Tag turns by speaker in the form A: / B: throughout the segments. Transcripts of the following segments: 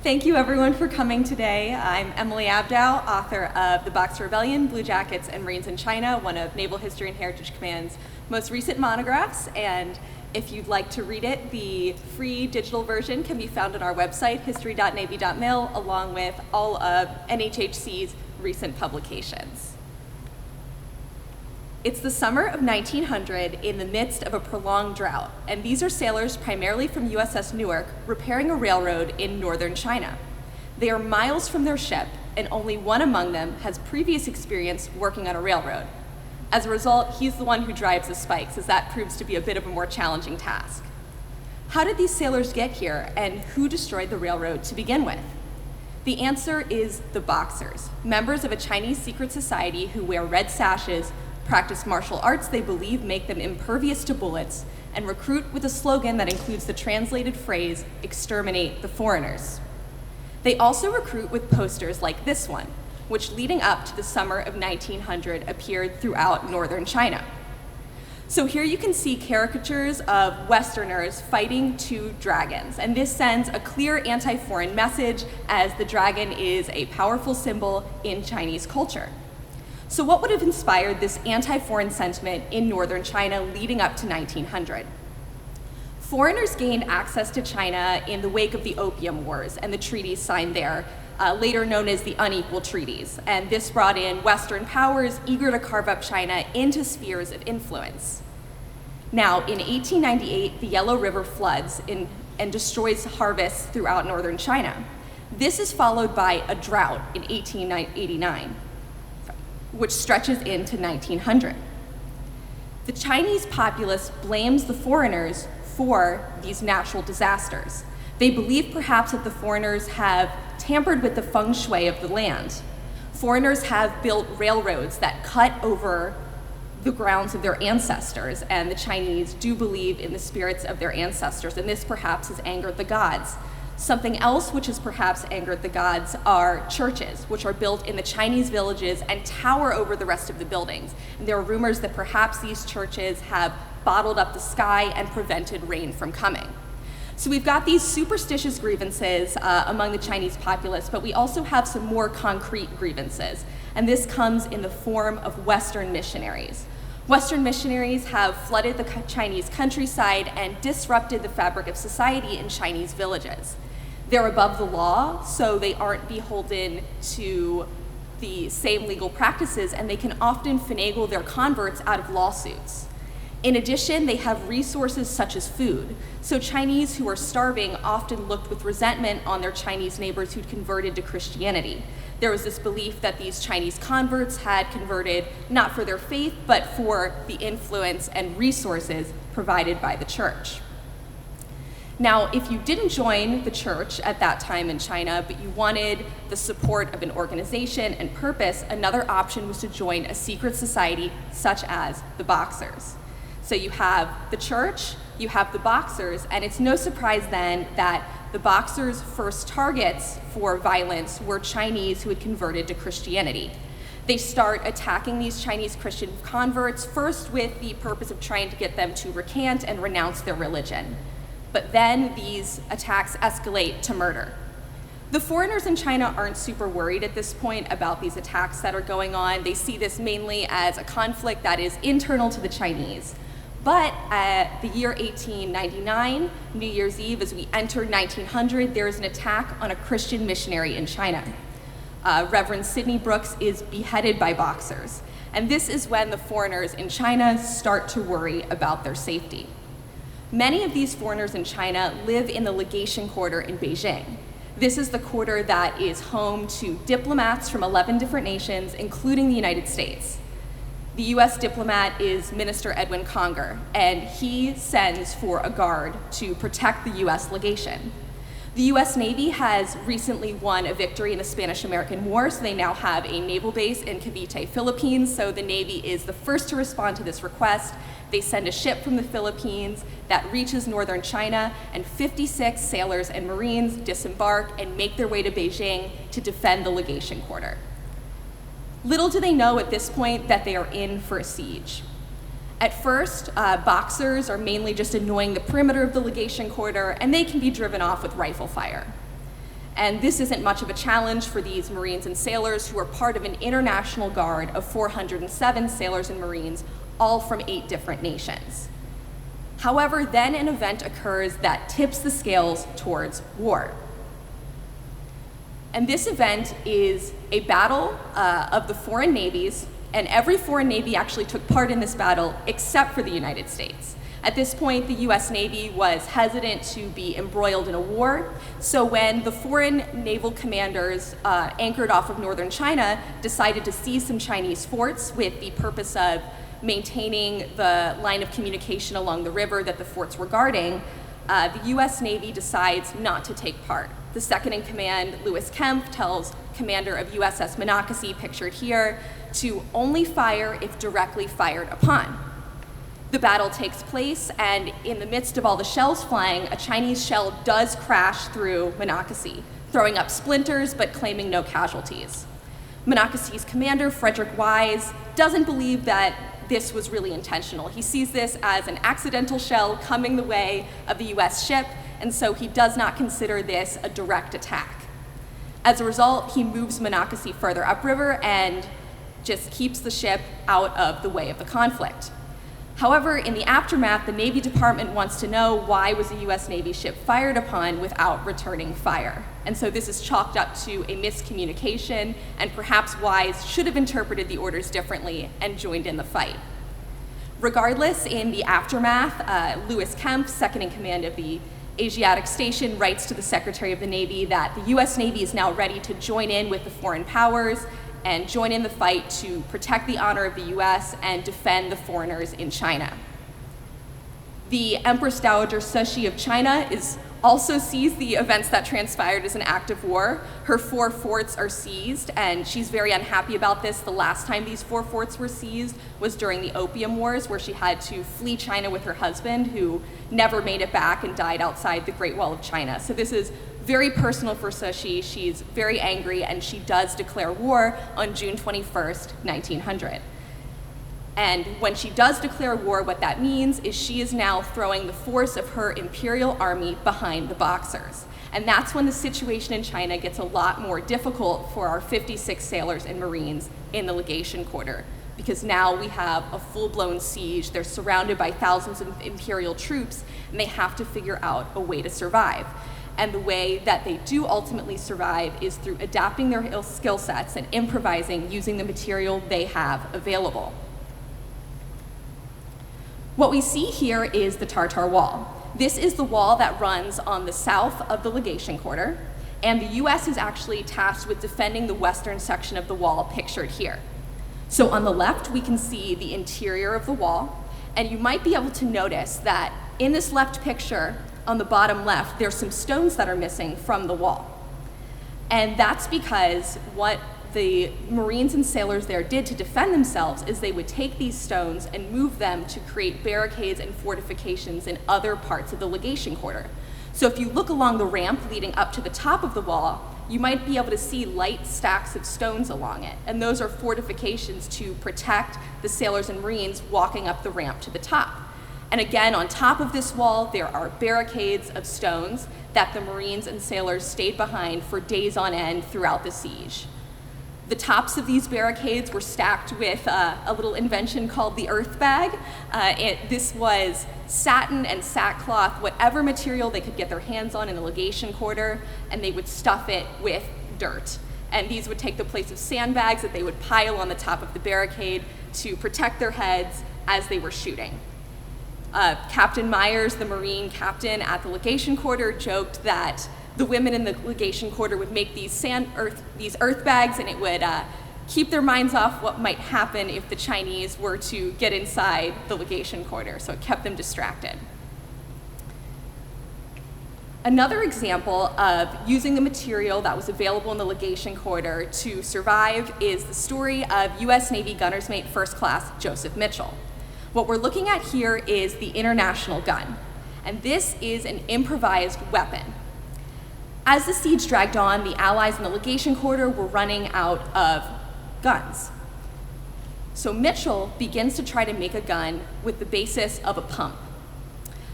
A: Thank you everyone for coming today. I'm Emily Abdow, author of The Boxer Rebellion, Bluejackets and Marines in China, one of Naval History and Heritage Command's most recent monographs. And if you'd like to read it, the free digital version can be found on our website, history.navy.mil, along with all of NHHC's recent publications. It's the summer of 1900 in the midst of a prolonged drought, and these are sailors primarily from USS Newark repairing a railroad in northern China. They are miles from their ship, and only one among them has previous experience working on a railroad. As a result, he's the one who drives the spikes, as that proves to be a bit of a more challenging task. How did these sailors get here, and who destroyed the railroad to begin with? The answer is the Boxers, members of a Chinese secret society who wear red sashes, practice martial arts they believe make them impervious to bullets, and recruit with a slogan that includes the translated phrase, "Exterminate the foreigners." They also recruit with posters like this one, which leading up to the summer of 1900 appeared throughout northern China. So here you can see caricatures of Westerners fighting two dragons, and this sends a clear anti-foreign message as the dragon is a powerful symbol in Chinese culture. So what would have inspired this anti-foreign sentiment in northern China leading up to 1900? Foreigners gained access to China in the wake of the Opium Wars and the treaties signed there, later known as the Unequal Treaties. And this brought in Western powers eager to carve up China into spheres of influence. Now, in 1898, the Yellow River floods and destroys harvests throughout northern China. This is followed by a drought in 1889. Which stretches into 1900. The Chinese populace blames the foreigners for these natural disasters. They believe perhaps that the foreigners have tampered with the feng shui of the land. Foreigners have built railroads that cut over the grounds of their ancestors, and the Chinese do believe in the spirits of their ancestors, and this perhaps has angered the gods. Something else which has perhaps angered the gods are churches, which are built in the Chinese villages and tower over the rest of the buildings. And there are rumors that perhaps these churches have bottled up the sky and prevented rain from coming. So we've got these superstitious grievances among the Chinese populace, but we also have some more concrete grievances. And this comes in the form of Western missionaries. Western missionaries have flooded the Chinese countryside and disrupted the fabric of society in Chinese villages. They're above the law, so they aren't beholden to the same legal practices, and they can often finagle their converts out of lawsuits. In addition, they have resources such as food. So Chinese who are starving often looked with resentment on their Chinese neighbors who'd converted to Christianity. There was this belief that these Chinese converts had converted not for their faith, but for the influence and resources provided by the church. Now, if you didn't join the church at that time in China, but you wanted the support of an organization and purpose, another option was to join a secret society such as the Boxers. So you have the church, you have the Boxers, and it's no surprise then that the Boxers' first targets for violence were Chinese who had converted to Christianity. They start attacking these Chinese Christian converts, first with the purpose of trying to get them to recant and renounce their religion. But then these attacks escalate to murder. The foreigners in China aren't super worried at this point about these attacks that are going on. They see this mainly as a conflict that is internal to the Chinese. But at the year 1899, New Year's Eve, as we enter 1900, there is an attack on a Christian missionary in China. Reverend Sidney Brooks is beheaded by Boxers. And this is when the foreigners in China start to worry about their safety. Many of these foreigners in China live in the legation quarter in Beijing. This is the quarter that is home to diplomats from 11 different nations, including the United States. The US diplomat is Minister Edwin Conger, and he sends for a guard to protect the US legation. The US Navy has recently won a victory in the Spanish-American War, so they now have a naval base in Cavite, Philippines, so the Navy is the first to respond to this request. They send a ship from the Philippines that reaches northern China, and 56 sailors and Marines disembark and make their way to Beijing to defend the legation quarter. Little do they know at this point that they are in for a siege. At first, Boxers are mainly just annoying the perimeter of the legation quarter, and they can be driven off with rifle fire. And this isn't much of a challenge for these Marines and sailors who are part of an international guard of 407 sailors and Marines, all from 8 different nations. However, then an event occurs that tips the scales towards war. And this event is a battle of the foreign navies, and every foreign navy actually took part in this battle except for the United States. At this point, the US Navy was hesitant to be embroiled in a war, so when the foreign naval commanders anchored off of northern China decided to seize some Chinese forts with the purpose of maintaining the line of communication along the river that the forts were guarding, the US Navy decides not to take part. The second in command, Lewis Kempf, tells commander of USS Monocacy, pictured here, to only fire if directly fired upon. The battle takes place, and in the midst of all the shells flying, a Chinese shell does crash through Monocacy, throwing up splinters but claiming no casualties. Monocacy's commander, Frederick Wise, doesn't believe that this was really intentional. He sees this as an accidental shell coming the way of the US ship, and so he does not consider this a direct attack. As a result, he moves Monocacy further upriver and just keeps the ship out of the way of the conflict. However, in the aftermath, the Navy Department wants to know why was a US Navy ship fired upon without returning fire. And so this is chalked up to a miscommunication, and perhaps Wise should have interpreted the orders differently and joined in the fight. Regardless, in the aftermath, Lewis Kempf, second in command of the Asiatic Station, writes to the Secretary of the Navy that the US Navy is now ready to join in with the foreign powers and join in the fight to protect the honor of the US and defend the foreigners in China. The Empress Dowager Cixi of China also sees the events that transpired as an act of war. Her 4 forts are seized, and she's very unhappy about this. The last time these 4 forts were seized was during the Opium Wars, where she had to flee China with her husband, who never made it back and died outside the Great Wall of China. So this is very personal for Cixi. She's very angry, and she does declare war on June 21st, 1900. And when she does declare war, what that means is she is now throwing the force of her imperial army behind the Boxers. And that's when the situation in China gets a lot more difficult for our 56 sailors and Marines in the legation quarter, because now we have a full-blown siege. They're surrounded by thousands of imperial troops, and they have to figure out a way to survive. And the way that they do ultimately survive is through adapting their skill sets and improvising using the material they have available. What we see here is the Tartar Wall. This is the wall that runs on the south of the legation quarter, and the US is actually tasked with defending the western section of the wall pictured here. So on the left, we can see the interior of the wall, and you might be able to notice that in this left picture, on the bottom left, there's some stones that are missing from the wall. And that's because what the Marines and sailors there did to defend themselves is they would take these stones and move them to create barricades and fortifications in other parts of the legation quarter. So if you look along the ramp leading up to the top of the wall, you might be able to see light stacks of stones along it. And those are fortifications to protect the sailors and Marines walking up the ramp to the top. And again, on top of this wall, there are barricades of stones that the Marines and sailors stayed behind for days on end throughout the siege. The tops of these barricades were stacked with a little invention called the earth bag. This was satin and sackcloth, whatever material they could get their hands on in the legation quarter, and they would stuff it with dirt. And these would take the place of sandbags that they would pile on the top of the barricade to protect their heads as they were shooting. Captain Myers, the Marine captain at the legation quarter, joked that the women in the legation quarter would make these earth bags, and it would keep their minds off what might happen if the Chinese were to get inside the legation quarter, so it kept them distracted. Another example of using the material that was available in the legation quarter to survive is the story of US Navy Gunner's Mate First Class Joseph Mitchell. What we're looking at here is the International Gun, and this is an improvised weapon. As the siege dragged on, the Allies in the legation quarter were running out of guns. So Mitchell begins to try to make a gun with the basis of a pump.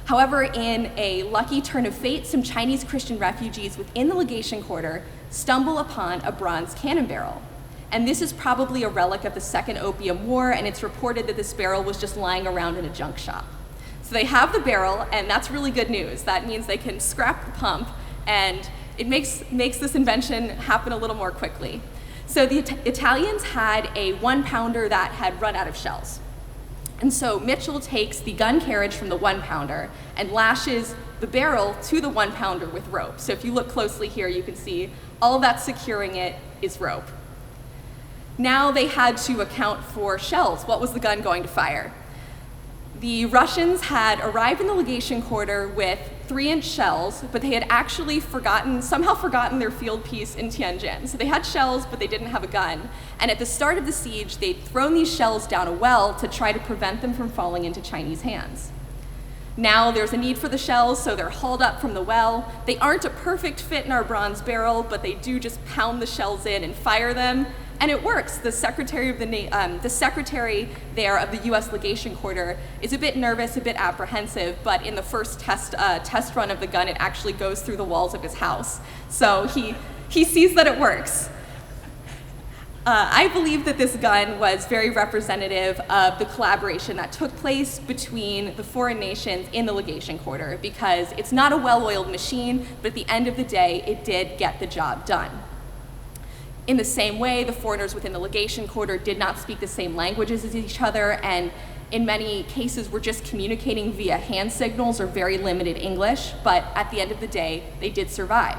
A: However, in a lucky turn of fate, some Chinese Christian refugees within the legation quarter stumble upon a bronze cannon barrel. And this is probably a relic of the Second Opium War, and it's reported that this barrel was just lying around in a junk shop. So they have the barrel, and that's really good news. That means they can scrap the pump, and it makes this invention happen a little more quickly. So the Italians had a 1-pounder that had run out of shells. And so Mitchell takes the gun carriage from the 1-pounder and lashes the barrel to the 1-pounder with rope. So if you look closely here, you can see all that's securing it is rope. Now they had to account for shells. What was the gun going to fire? The Russians had arrived in the legation quarter with 3-inch shells, but they had actually somehow forgotten their field piece in Tianjin. So they had shells, but they didn't have a gun. And at the start of the siege, they'd thrown these shells down a well to try to prevent them from falling into Chinese hands. Now there's a need for the shells, so they're hauled up from the well. They aren't a perfect fit in our bronze barrel, but they do just pound the shells in and fire them. And it works. The secretary there of the U.S. legation quarter is a bit nervous, a bit apprehensive, but in the first test run of the gun, it actually goes through the walls of his house. So he sees that it works. I believe that this gun was very representative of the collaboration that took place between the foreign nations in the legation quarter, because it's not a well-oiled machine, but at the end of the day, it did get the job done. In the same way, the foreigners within the legation quarter did not speak the same languages as each other, and in many cases were just communicating via hand signals or very limited English, but at the end of the day, they did survive.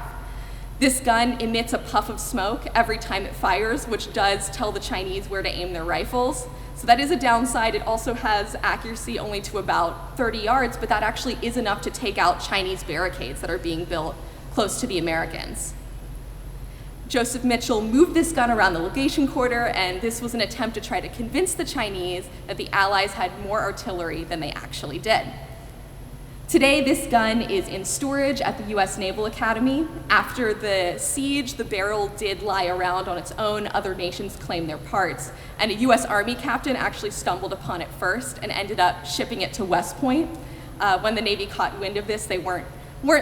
A: This gun emits a puff of smoke every time it fires, which does tell the Chinese where to aim their rifles. So that is a downside. It also has accuracy only to about 30 yards, but that actually is enough to take out Chinese barricades that are being built close to the Americans. Joseph Mitchell moved this gun around the legation quarter, and this was an attempt to try to convince the Chinese that the Allies had more artillery than they actually did. Today, this gun is in storage at the US Naval Academy. After the siege, the barrel did lie around on its own. Other nations claimed their parts, and a US Army captain actually stumbled upon it first and ended up shipping it to West Point. When the Navy caught wind of this, they weren't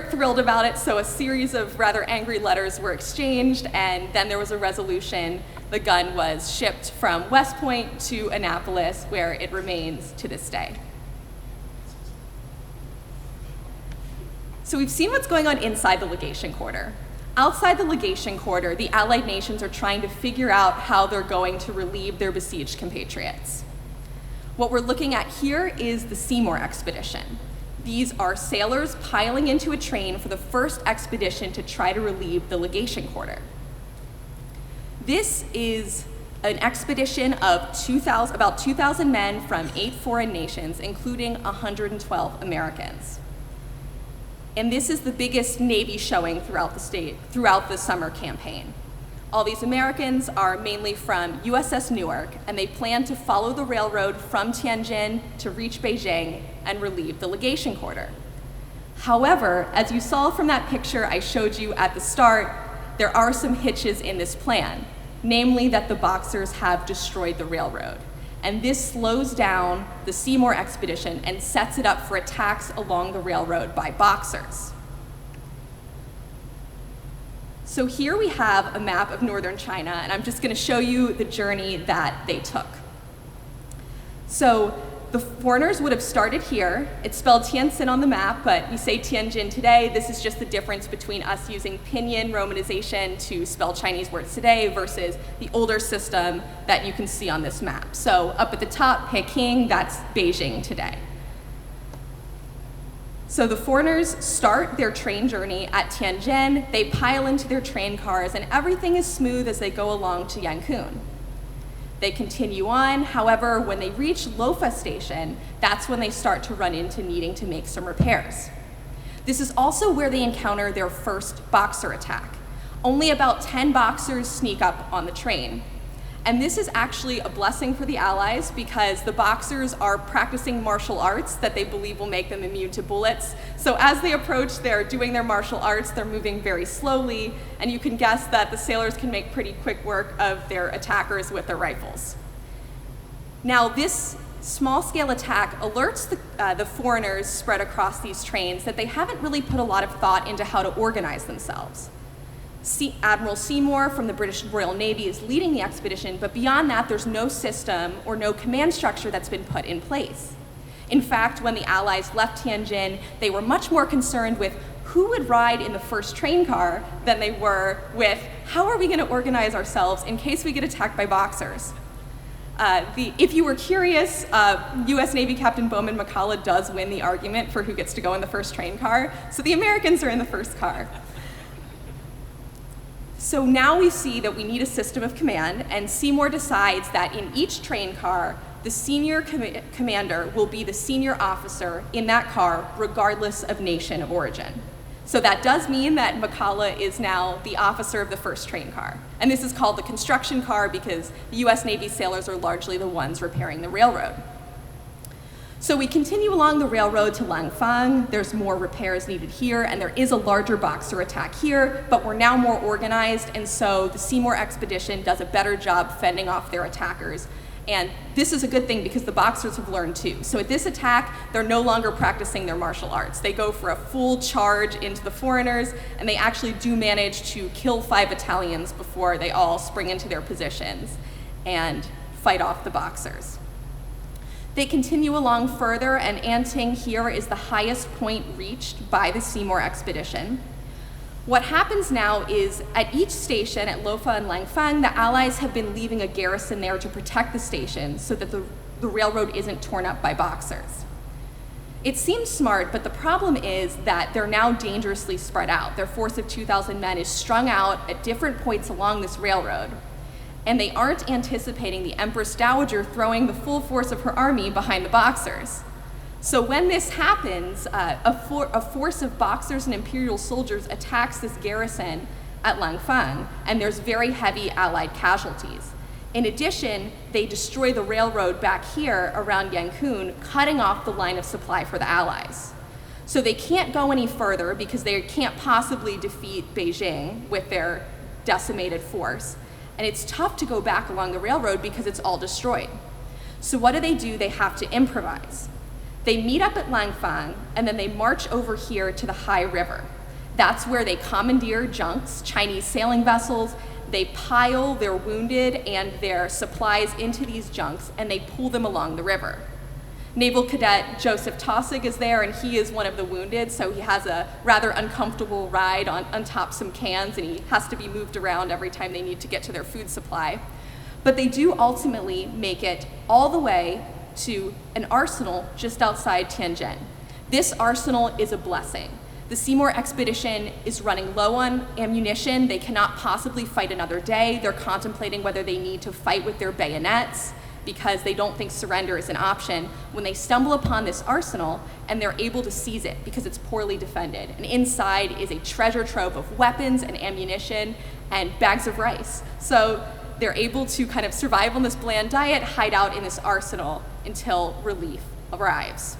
A: thrilled about it, so a series of rather angry letters were exchanged, and then there was a resolution. The gun was shipped from West Point to Annapolis, where it remains to this day. So we've seen what's going on inside the legation quarter. Outside the legation quarter, the Allied nations are trying to figure out how they're going to relieve their besieged compatriots. What we're looking at here is the Seymour Expedition. These are sailors piling into a train for the first expedition to try to relieve the legation quarter. This is an expedition of about 2,000 men from 8 foreign nations, including 112 Americans. And this is the biggest Navy showing throughout the summer campaign. All these Americans are mainly from USS Newark, and they plan to follow the railroad from Tianjin to reach Beijing and relieve the legation quarter. However, as you saw from that picture I showed you at the start, there are some hitches in this plan, namely that the Boxers have destroyed the railroad. And this slows down the Seymour Expedition and sets it up for attacks along the railroad by Boxers. So here we have a map of northern China, and I'm just going to show you the journey that they took. So the foreigners would have started here. It's spelled Tianjin on the map, but we say Tianjin today. This is just the difference between us using pinyin romanization to spell Chinese words today versus the older system that you can see on this map. So up at the top, Peking, that's Beijing today. So the foreigners start their train journey at Tianjin, they pile into their train cars, and everything is smooth as they go along to Yankun. They continue on, however, when they reach Lofa Station, that's when they start to run into needing to make some repairs. This is also where they encounter their first Boxer attack. Only about 10 Boxers sneak up on the train. And this is actually a blessing for the Allies because the Boxers are practicing martial arts that they believe will make them immune to bullets. So as they approach, they're doing their martial arts, they're moving very slowly, and you can guess that the sailors can make pretty quick work of their attackers with their rifles. Now this small-scale attack alerts the foreigners spread across these trains that they haven't really put a lot of thought into how to organize themselves. Admiral Seymour from the British Royal Navy is leading the expedition, but beyond that, there's no system or no command structure that's been put in place. In fact, when the Allies left Tianjin, they were much more concerned with who would ride in the first train car than they were with how are we going to organize ourselves in case we get attacked by Boxers. If you were curious, US Navy Captain Bowman McCullough does win the argument for who gets to go in the first train car, so the Americans are in the first car. So now we see that we need a system of command, and Seymour decides that in each train car, the senior commander will be the senior officer in that car, regardless of nation of origin. So that does mean that McCullough is now the officer of the first train car. And this is called the construction car because the US Navy sailors are largely the ones repairing the railroad. So we continue along the railroad to Langfang. There's more repairs needed here, and there is a larger Boxer attack here, but we're now more organized, and so the Seymour Expedition does a better job fending off their attackers. And this is a good thing because the Boxers have learned too. So at this attack, they're no longer practicing their martial arts. They go for a full charge into the foreigners, and they actually do manage to kill 5 battalions before they all spring into their positions and fight off the Boxers. They continue along further, and Anting here is the highest point reached by the Seymour Expedition. What happens now is at each station at Lofa and Langfang, the Allies have been leaving a garrison there to protect the station so that the railroad isn't torn up by Boxers. It seems smart, but the problem is that they're now dangerously spread out. Their force of 2,000 men is strung out at different points along this railroad, and they aren't anticipating the Empress Dowager throwing the full force of her army behind the Boxers. So when this happens, a force of Boxers and Imperial soldiers attacks this garrison at Langfang, and there's very heavy Allied casualties. In addition, they destroy the railroad back here around Yangon, cutting off the line of supply for the Allies. So they can't go any further because they can't possibly defeat Beijing with their decimated force. And it's tough to go back along the railroad because it's all destroyed. So what do? They have to improvise. They meet up at Langfang, and then they march over here to the Hai River. That's where they commandeer junks, Chinese sailing vessels. They pile their wounded and their supplies into these junks, and they pull them along the river. Naval Cadet Joseph Taussig is there, and he is one of the wounded, so he has a rather uncomfortable ride on top some cans, and he has to be moved around every time they need to get to their food supply. But they do ultimately make it all the way to an arsenal just outside Tianjin. This arsenal is a blessing. The Seymour Expedition is running low on ammunition. They cannot possibly fight another day. They're contemplating whether they need to fight with their bayonets because they don't think surrender is an option, when they stumble upon this arsenal and they're able to seize it because it's poorly defended. And inside is a treasure trove of weapons and ammunition and bags of rice. So they're able to kind of survive on this bland diet, hide out in this arsenal until relief arrives.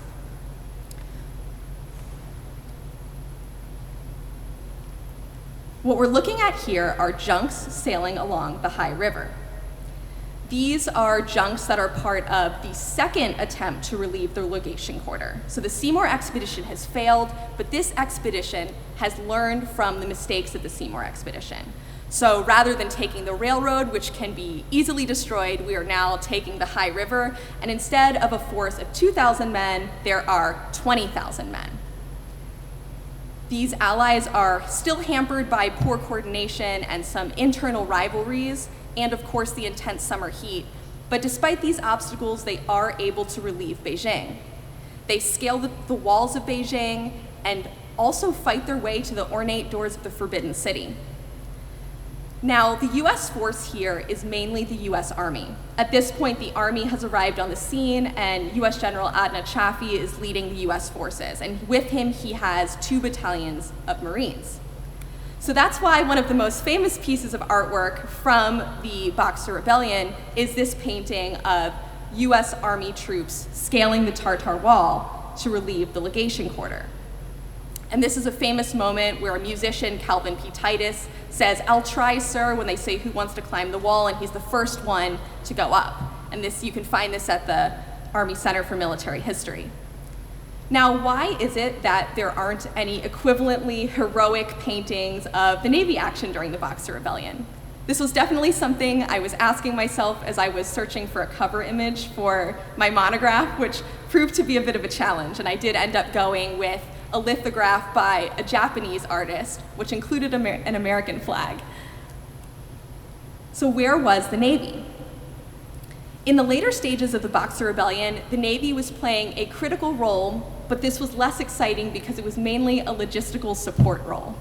A: What we're looking at here are junks sailing along the Hai River. These are junks that are part of the second attempt to relieve the legation quarter. So the Seymour Expedition has failed, but this expedition has learned from the mistakes of the Seymour Expedition. So rather than taking the railroad, which can be easily destroyed, we are now taking the Hai River, and instead of a force of 2,000 men, there are 20,000 men. These allies are still hampered by poor coordination and some internal rivalries, and of course the intense summer heat. But despite these obstacles, they are able to relieve Beijing. They scale the walls of Beijing and also fight their way to the ornate doors of the Forbidden City. Now, the US force here is mainly the US Army. At this point, the Army has arrived on the scene, and US General Adna Chaffee is leading the US forces, and with him, he has 2 battalions of Marines. So that's why one of the most famous pieces of artwork from the Boxer Rebellion is this painting of US Army troops scaling the Tartar Wall to relieve the legation quarter. And this is a famous moment where a musician, Calvin P. Titus, says, "I'll try, sir," when they say who wants to climb the wall, and he's the first one to go up. And this, you can find this at the Army Center for Military History. Now, why is it that there aren't any equivalently heroic paintings of the Navy action during the Boxer Rebellion? This was definitely something I was asking myself as I was searching for a cover image for my monograph, which proved to be a bit of a challenge, and I did end up going with a lithograph by a Japanese artist, which included an American flag. So where was the Navy? In the later stages of the Boxer Rebellion, the Navy was playing a critical role, but this was less exciting because it was mainly a logistical support role.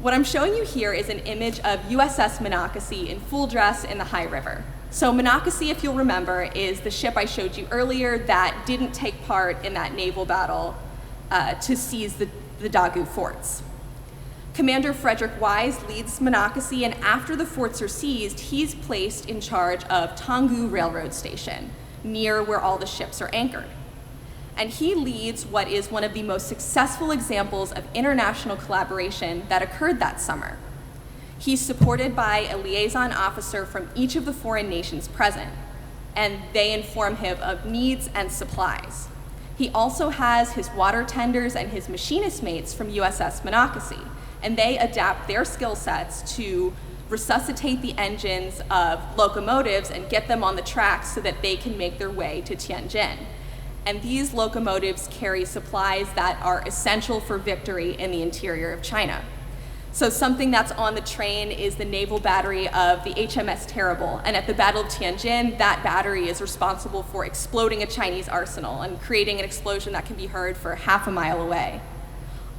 A: What I'm showing you here is an image of USS Monocacy in full dress in the High River. So Monocacy, if you'll remember, is the ship I showed you earlier that didn't take part in that naval battle to seize the Dagu forts. Commander Frederick Wise leads Monocacy, and after the forts are seized, he's placed in charge of Tanggu Railroad Station, near where all the ships are anchored. And he leads what is one of the most successful examples of international collaboration that occurred that summer. He's supported by a liaison officer from each of the foreign nations present, and they inform him of needs and supplies. He also has his water tenders and his machinist mates from USS Monocacy, and they adapt their skill sets to resuscitate the engines of locomotives and get them on the tracks so that they can make their way to Tianjin. And these locomotives carry supplies that are essential for victory in the interior of China. So something that's on the train is the naval battery of the HMS Terrible, and at the Battle of Tianjin, that battery is responsible for exploding a Chinese arsenal and creating an explosion that can be heard for half a mile away.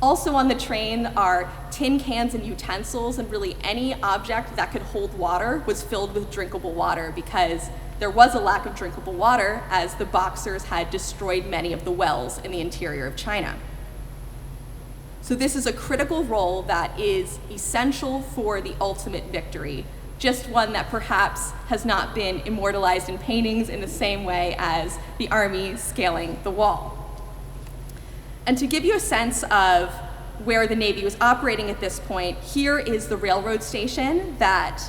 A: Also on the train are tin cans and utensils, and really any object that could hold water was filled with drinkable water because there was a lack of drinkable water as the Boxers had destroyed many of the wells in the interior of China. So this is a critical role that is essential for the ultimate victory, just one that perhaps has not been immortalized in paintings in the same way as the army scaling the wall. And to give you a sense of where the Navy was operating at this point, here is the railroad station that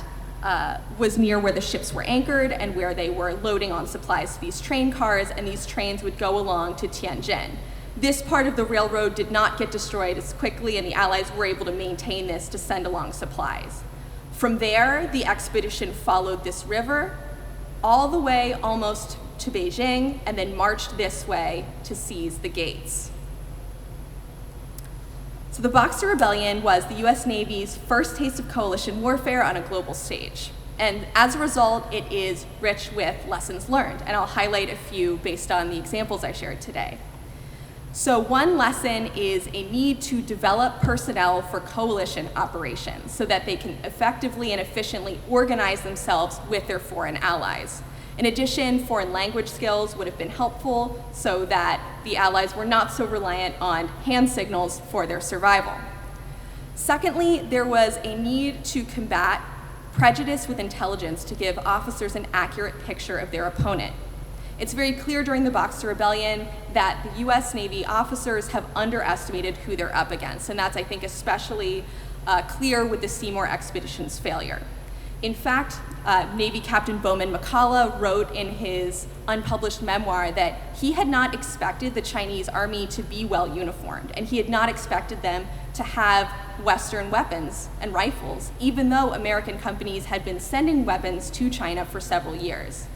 A: was near where the ships were anchored and where they were loading on supplies to these train cars, and these trains would go along to Tianjin. This part of the railroad did not get destroyed as quickly, and the Allies were able to maintain this to send along supplies. From there, the expedition followed this river all the way almost to Beijing, and then marched this way to seize the gates. So the Boxer Rebellion was the US Navy's first taste of coalition warfare on a global stage. And as a result, it is rich with lessons learned, and I'll highlight a few based on the examples I shared today. So one lesson is a need to develop personnel for coalition operations so that they can effectively and efficiently organize themselves with their foreign allies. In addition, foreign language skills would have been helpful so that the Allies were not so reliant on hand signals for their survival. Secondly, there was a need to combat prejudice with intelligence to give officers an accurate picture of their opponent. It's very clear during the Boxer Rebellion that the US Navy officers have underestimated who they're up against, and that's, I think, especially clear with the Seymour Expedition's failure. In fact, Navy Captain Bowman McCullough wrote in his unpublished memoir that he had not expected the Chinese army to be well uniformed, and he had not expected them to have Western weapons and rifles, even though American companies had been sending weapons to China for several years.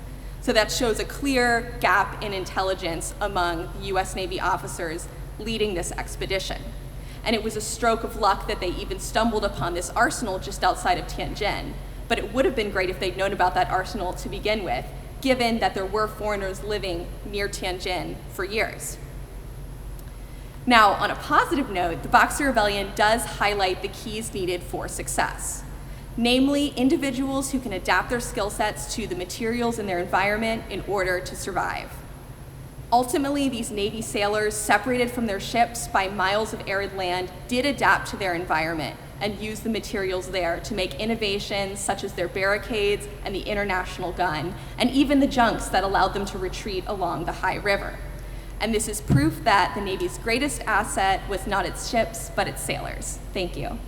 A: So that shows a clear gap in intelligence among US Navy officers leading this expedition. And it was a stroke of luck that they even stumbled upon this arsenal just outside of Tianjin. But it would have been great if they'd known about that arsenal to begin with, given that there were foreigners living near Tianjin for years. Now, on a positive note, the Boxer Rebellion does highlight the keys needed for success, namely individuals who can adapt their skill sets to the materials in their environment in order to survive. Ultimately, these Navy sailors, separated from their ships by miles of arid land, did adapt to their environment and use the materials there to make innovations such as their barricades and the international gun, and even the junks that allowed them to retreat along the high river. And this is proof that the Navy's greatest asset was not its ships, but its sailors. Thank you.